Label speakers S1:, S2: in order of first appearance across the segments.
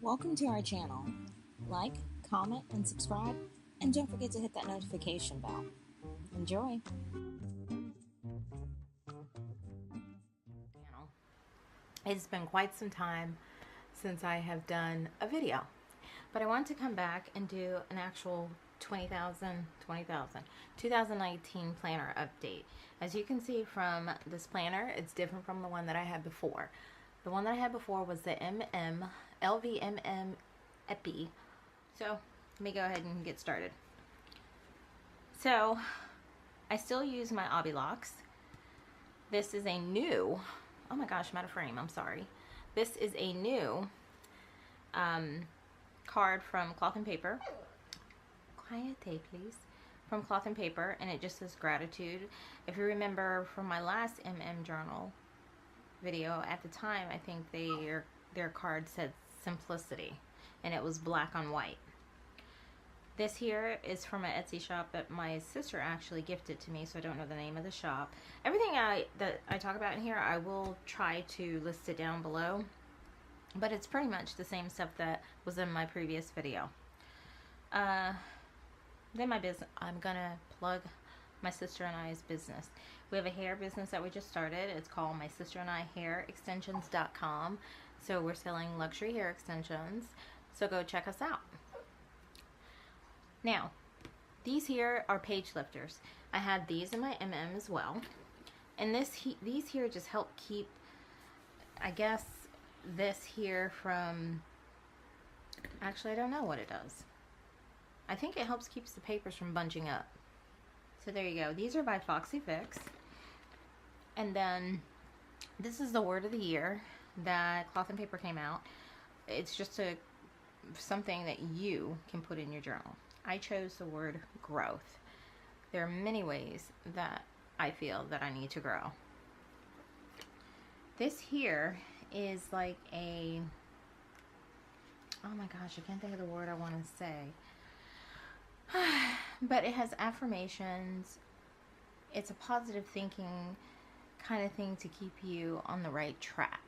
S1: Welcome to our channel. Like, comment, and subscribe, and don't forget to hit that notification bell. Enjoy!
S2: It's been quite some time since I have done a video, but I want to come back and do an actual 2019 planner update. As you can see from this planner, it's different from the one that I had before. The one that I had before was the LVMM Epi. So let me go ahead and get started. So I still use my Obilocks. This is a new, oh my gosh, I'm out of frame, I'm sorry. This is a new card from Cloth and Paper. Quiete, please. From Cloth and Paper, and it just says gratitude. If you remember from my last Journal video, at the time, I think their card said simplicity, and it was black on white. This here is from an Etsy shop that my sister actually gifted to me, so I don't know the name of the shop. Everything that I talk about in here, I will try to list it down below, but it's pretty much the same stuff that was in my previous video. Then my business, I'm gonna plug my sister and I's business. We have a hair business that we just started. It's called My Sister and I Hair Extensions.com. So we're selling luxury hair extensions. So go check us out. Now, these here are page lifters. I had these in my as well. And these here just help keep, I guess, this here from, actually I don't know what it does. I think it helps keeps the papers from bunching up. So there you go. These are by Foxy Fix. And then this is the word of the year that Cloth and Paper came out. It's just something that you can put in your journal. I chose the word growth. There are many ways that I feel that I need to grow. This here is like a, oh my gosh, I can't think of the word I want to say. But it has affirmations. It's a positive thinking kind of thing to keep you on the right track.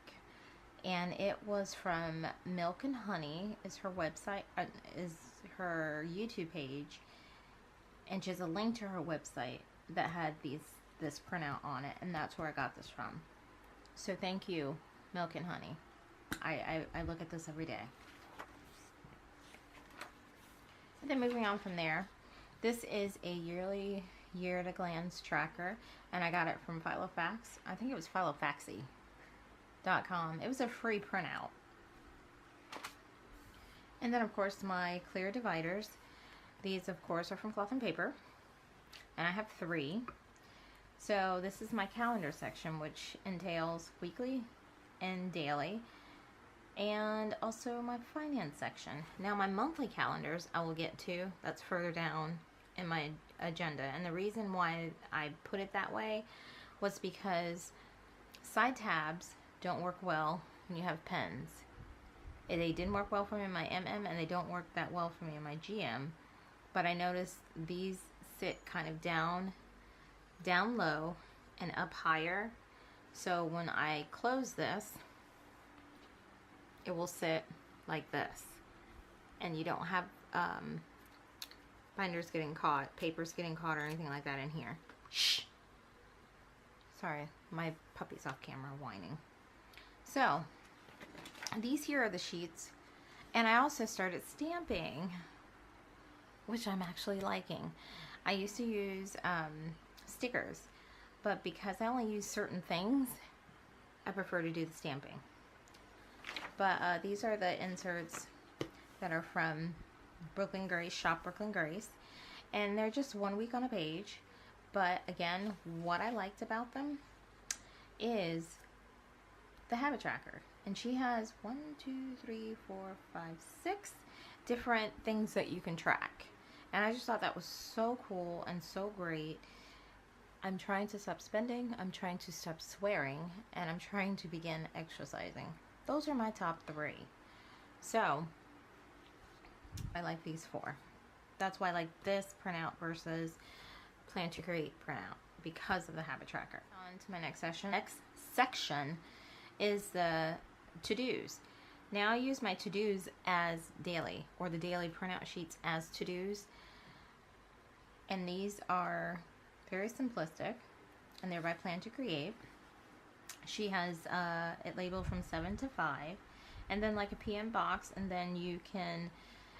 S2: And it was from Milk and Honey is her website, is her YouTube page, and she has a link to her website that had this printout on it, and that's where I got this from. So thank you, Milk and Honey. I look at this every day. And then moving on from there, this is a yearly year at a glance tracker, and I got it from Filofax. I think it was Filofaxy.com. It was a free printout. And then of course my clear dividers. These of course are from Cloth and Paper, and I have 3. So this is my calendar section, which entails weekly and daily, and also my finance section. Now my monthly calendars I will get to. That's further down in my agenda, and the reason why I put it that way was because side tabs don't work well when you have pens. They didn't work well for me in my and they don't work that well for me in my GM, but I noticed these sit kind of down low and up higher, so when I close this, it will sit like this, and you don't have binders getting caught, papers getting caught, or anything like that in here. Shh! Sorry, my puppy's off camera whining. So, these here are the sheets, and I also started stamping, which I'm actually liking. I used to use stickers, but because I only use certain things, I prefer to do the stamping. But these are the inserts that are from Brooklyn Grace, Shop Brooklyn Grace, and they're just 1 week on a page. But again, what I liked about them is the habit tracker, and she has 6 different things that you can track, and I just thought that was so cool and so great. I'm trying to stop spending, I'm trying to stop swearing, and I'm trying to begin exercising. Those are my top 3. So I like these 4. That's why I like this printout versus Plan to Create printout, because of the habit tracker. On to my next section. Next section is the to-dos. Now I use my to-dos as daily, or the daily printout sheets as to-dos. And these are very simplistic, and they're by Plan to Create. She has it labeled from 7 to 5, and then like a PM box, and then you can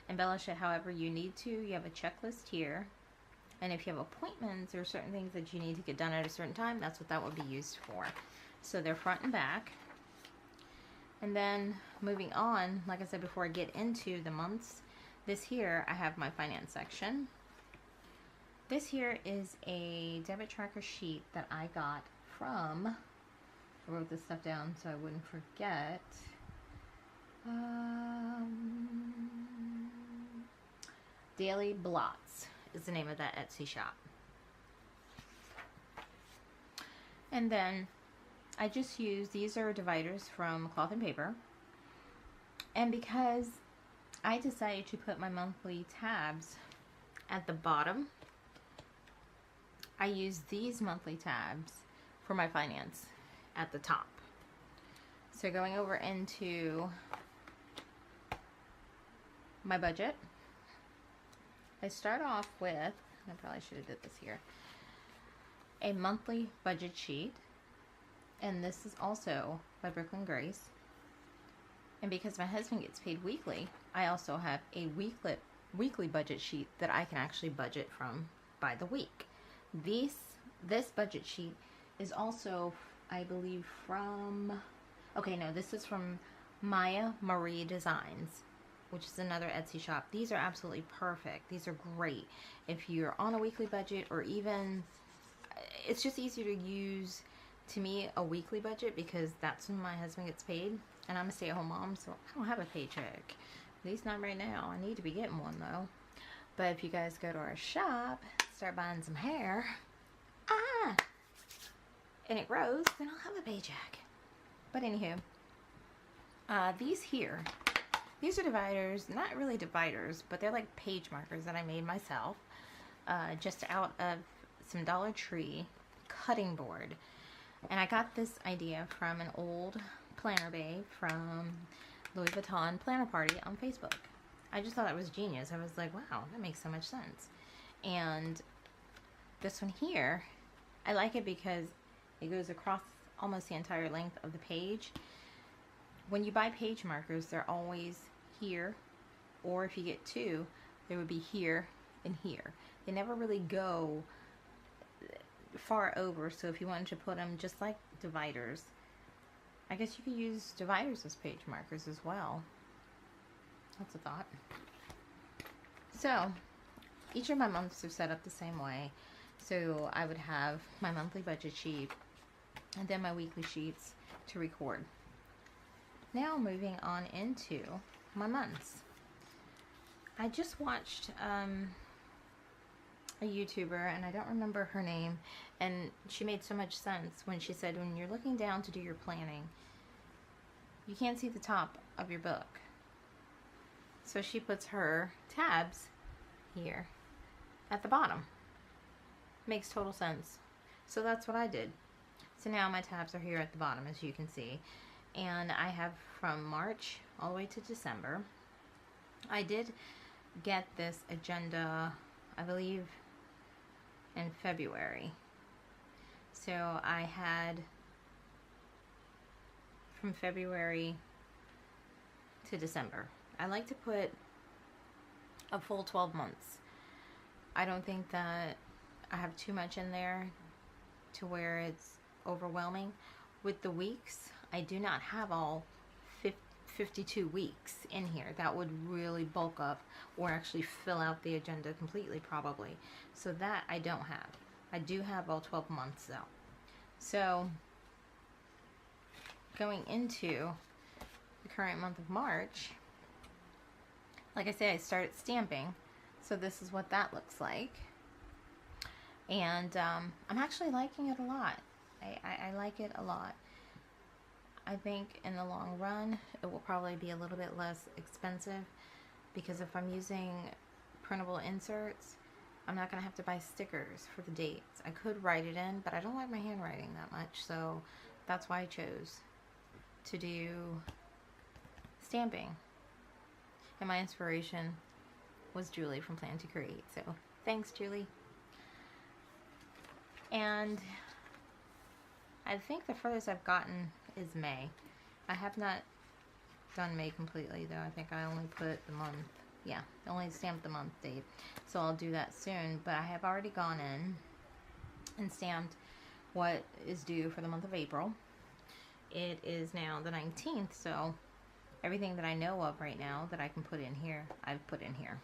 S2: embellish it however you need to. You have a checklist here, and if you have appointments or certain things that you need to get done at a certain time, that's what that would be used for. So they're front and back. And then moving on, like I said before I get into the months, this here I have my finance section. This here is a debit tracker sheet that I got from, I wrote this stuff down so I wouldn't forget. Daily Blots is the name of that Etsy shop. And then I just use, these are dividers from Cloth and Paper. And because I decided to put my monthly tabs at the bottom, I use these monthly tabs for my finance at the top. So going over into my budget, I start off with, I probably should have did this here, a monthly budget sheet. And this is also by Brooklyn Grace. And because my husband gets paid weekly, I also have a weekly budget sheet that I can actually budget from by the week. This budget sheet is also, I believe, from, okay, no, this is from Maya Marie Designs, which is another Etsy shop. These are absolutely perfect. These are great if you're on a weekly budget, or even, it's just easier to use, to me, a weekly budget, because that's when my husband gets paid, and I'm a stay-at-home mom, so I don't have a paycheck. At least not right now. I need to be getting one though. But if you guys go to our shop, start buying some hair, and it grows, then I'll have a paycheck. But anywho, these here, these are dividers, not really dividers, but they're like page markers that I made myself, just out of some Dollar Tree cutting board. And I got this idea from an old planner babe from Louis Vuitton Planner Party on Facebook. I just thought it was genius. I was like, wow, that makes so much sense. And this one here, I like it because it goes across almost the entire length of the page. When you buy page markers, they're always here, or if you get two, they would be here and here. They never really go far over, so if you wanted to put them just like dividers, I guess you could use dividers as page markers as well. That's a thought. So each of my months are set up the same way. So I would have my monthly budget sheet and then my weekly sheets to record. Now moving on into my months. I just watched a YouTuber, and I don't remember her name, and she made so much sense when she said when you're looking down to do your planning, you can't see the top of your book. So she puts her tabs here at the bottom. Makes total sense. So that's what I did. So now my tabs are here at the bottom, as you can see. And I have from March all the way to December. I did get this agenda, I believe, in February. So I had from February to December. I like to put a full 12 months. I don't think that I have too much in there to where it's overwhelming. With the weeks, I do not have all 52 weeks in here. That would really bulk up or actually fill out the agenda completely probably. So that I don't have. I do have all 12 months though. So going into the current month of March, like I said, I started stamping. So this is what that looks like. And I'm actually liking it a lot. I like it a lot. I think in the long run, it will probably be a little bit less expensive, because if I'm using printable inserts, I'm not going to have to buy stickers for the dates. I could write it in, but I don't like my handwriting that much, so that's why I chose to do stamping. And my inspiration was Julie from Plan to Create. So thanks, Julie. And I think the furthest I've gotten is May. I have not done May completely though. I think I only put the month. Yeah, only stamped the month date. So I'll do that soon. But I have already gone in and stamped what is due for the month of April. It is now the 19th, so everything that I know of right now that I can put in here, I've put in here.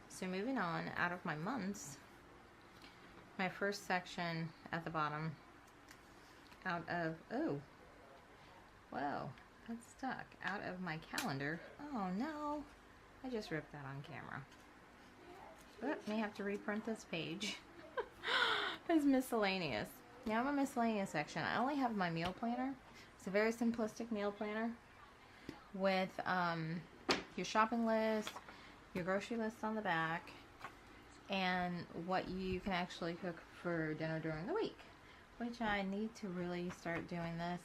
S2: So moving on, out of my months, my first section at the bottom, out of, oh, whoa, that's stuck, out of my calendar. Oh no, I just ripped that on camera. But may have to reprint this page. It's miscellaneous. Now I'm a miscellaneous section. I only have my meal planner. It's a very simplistic meal planner with your shopping list, your grocery list on the back, and what you can actually cook for dinner during the week, which I need to really start doing this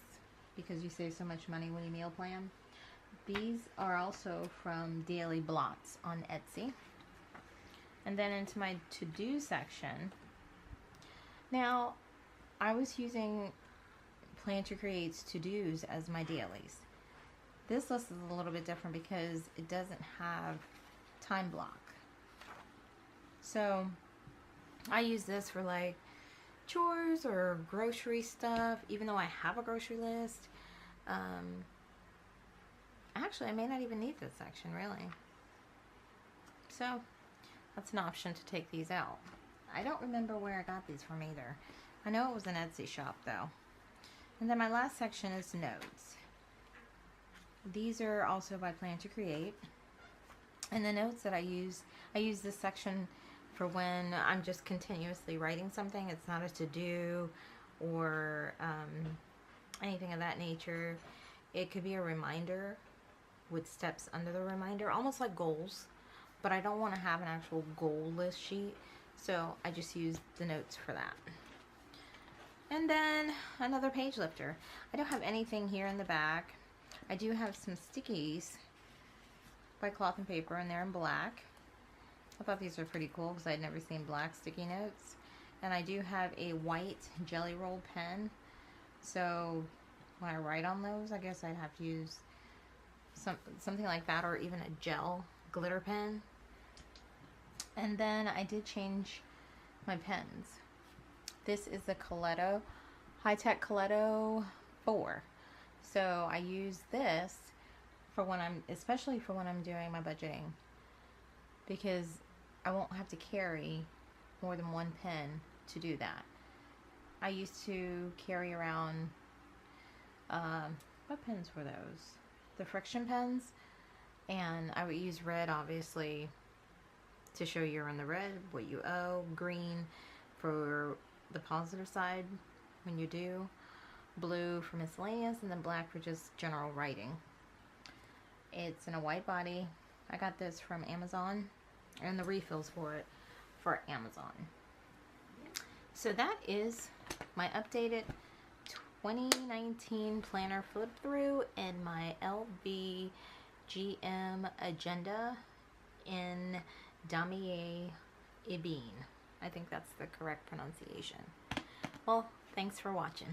S2: because you save so much money when you meal plan. These are also from Daily Blots on Etsy. And then into my to-do section. Now, I was using Plan to Create's to-dos as my dailies. This list is a little bit different because it doesn't have time block. So I use this for like chores or grocery stuff, even though I have a grocery list. Actually, I may not even need this section, really. So that's an option to take these out. I don't remember where I got these from either. I know it was an Etsy shop though. And then my last section is notes. These are also by Plan to Create. And the notes that I use this section for when I'm just continuously writing something. It's not a to-do or anything of that nature. It could be a reminder with steps under the reminder, almost like goals. But I don't want to have an actual goal list sheet, so I just use the notes for that. And then another page lifter. I don't have anything here in the back. I do have some stickies by Cloth and Paper, and they're in black. I thought these were pretty cool because I'd never seen black sticky notes. And I do have a white Jelly Roll pen, so when I write on those, I guess I'd have to use something like that, or even a gel glitter pen. And then I did change my pens. This is the Coletto, High-Tech Coletto 4. So I use this for when especially for when I'm doing my budgeting, because I won't have to carry more than one pen to do that. I used to carry around, what pens were those? The friction pens. And I would use red, obviously, to show you're in the red, what you owe. Green for the positive side when you do. Blue for miscellaneous, and then black for just general writing. It's in a white body. I got this from Amazon, and the refills for it for Amazon. So that is my updated 2019 planner flip through and my LV GM agenda in Damier Ebene. I think that's the correct pronunciation. Well, thanks for watching.